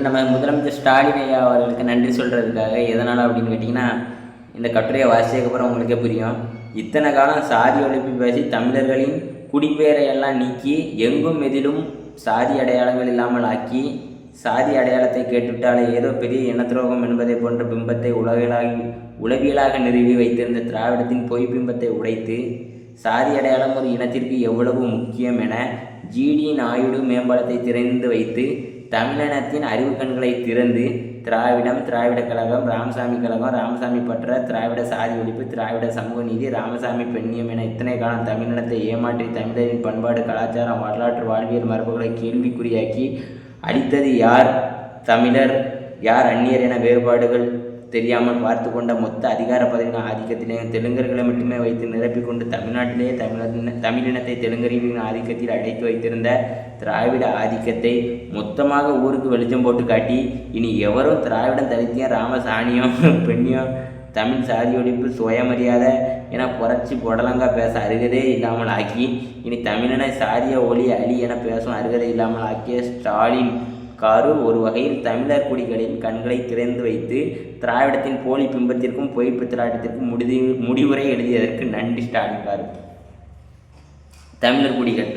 நம்ம முதலமைச்சர் ஸ்டாலின் ஐயா அவர்களுக்கு நன்றி சொல்கிறதுக்காக எதனால் அப்படின்னு கேட்டிங்கன்னா, இந்த கட்டுரையை வாசிச்சதுக்கப்புறம் உங்களுக்கே புரியும். இத்தனை காலம் சாதி ஒழிப்பு பேசி தமிழர்களின் குடிப்பெயரை எல்லாம் நீக்கி எங்கும் எதிலும் சாதி அடையாளங்கள் இல்லாமல் ஆக்கி, சாதி அடையாளத்தை கேட்டுவிட்டாலே ஏதோ பெரிய இனத்துரோகம் என்பதை போன்ற பிம்பத்தை உளவியலாக நிறுவி வைத்திருந்த திராவிடத்தின் பொய் பிம்பத்தை உடைத்து, சாதி அடையாளம் ஒரு இனத்திற்கு எவ்வளவு முக்கியம் என ஜிடி நாயுடு மேம்பாலத்தை திறந்து வைத்து, தமிழினத்தின் அறிவு கண்களை திறந்து திராவிடம், திராவிட கழகம், ராமசாமி கழகம், ராமசாமி பற்ற, திராவிட சாதி ஒழிப்பு, திராவிட சமூக நீதி, ராமசாமி பெண்ணியம் என இத்தனை காலம் தமிழினத்தை ஏமாற்றி தமிழரின் பண்பாடு, கலாச்சாரம், வரலாற்று, வாழ்வியல் மரபுகளை கேள்விக்குறியாக்கி அளித்தது யார்? தமிழர், யார் அந்நியர் என வேறுபாடுகள் தெரியாமல் பார்த்து கொண்ட மொத்த அதிகார பதவியின் ஆதிக்கத்திலேயும் தெலுங்கர்களை மட்டுமே வைத்து நிரப்பிக்கொண்டு தமிழ்நாட்டிலேயே தமிழினத்தை தெலுங்கரின் ஆதிக்கத்தில் அடைத்து வைத்திருந்த திராவிட ஆதிக்கத்தை மொத்தமாக ஊருக்கு வெளிச்சம் போட்டு காட்டி, இனி எவரும் திராவிடம் தரித்தியம், ராமசாணியம், பெண்ணியம், தமிழ் சாதி ஒழிப்பு, சுயமரியாதை என புரட்சி புடலங்கா பேச அருகதே இல்லாமல் ஆக்கி, இனி தமிழின சாதிய ஒளி அழி என பேசும் அருகதை இல்லாமல் ஆக்கிய ஸ்டாலின் காரு ஒரு வகையில் தமிழர் குடிகளின் கண்களை திறந்து வைத்து திராவிடத்தின் போலி பிம்பத்திற்கும் பொய்ப்பு திராவிடத்திற்கும் முடிவுரை எழுதியதற்கு நன்றி ஸ்டாலின் காரு. தமிழர் குடிகள்